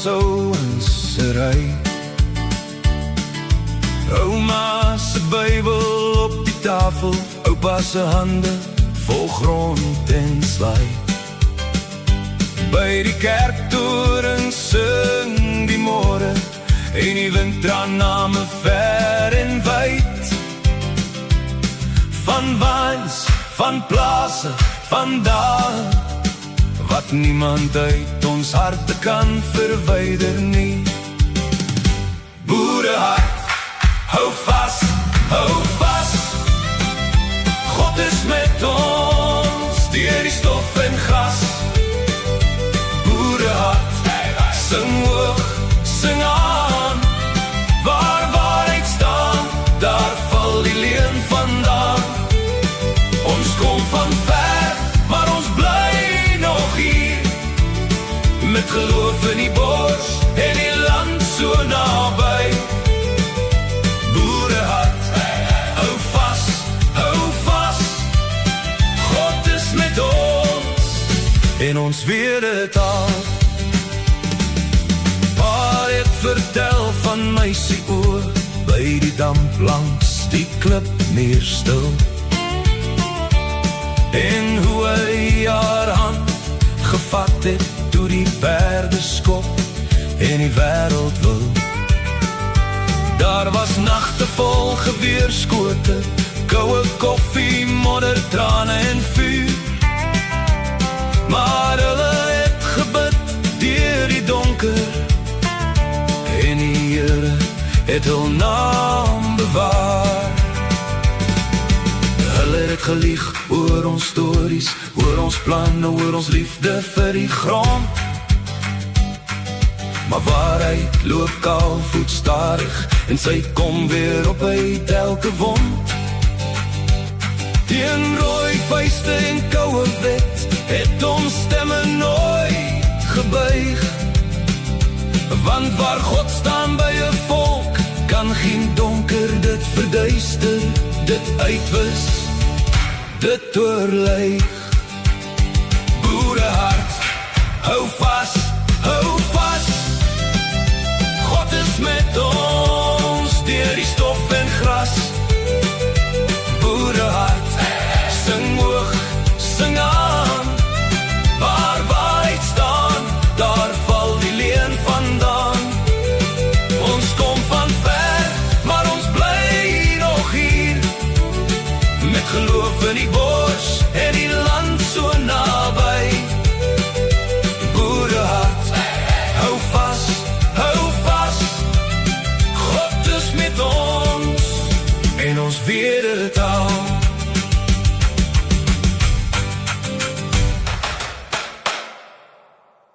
ouens se ry. Ouma se Bybel op die tafel, oupa se hande vol grond en slaai. By die kerktoring sing die môre, en die wind dra name ver en wyd. Van waans, van plase, van dae, wat niemand uit ons harte kan verwyder nie. Boerehart, hou vas, God is met ons, deur die stof en gas. Boerehart, sing hoog, sing aan, waar waarheid staan, daar val die leuen vandaan. Ons kom van ver, maar ons bly nog hier, met geloof in die bors en die land so naby. Boerehart, hou vas, God is met ons, en ons weet het al. Pa het vertel van meisie oor, by die damp langs die klip meer stil, en hoe hy haar hand gevat het, toe die perde skop en die wêreld wil. Daar was nagte vol geweerskote, koue koffie, modder, trane en vuur, maar hulle het gebid deur die donker, en die Here het hul naam bewaar. Hulle het gelieg oor ons stories, oor ons planne, oor ons liefde vir die grond, maar waarheid loop kaal voetstadig, en sy kom weer op uit elke wond. Teen rooi vuiste en koue wet, het ons stemme nooit gebuig, want waar God staan by 'n volk, kan geen donker dit verduister, dit uitwis, dit oorleef.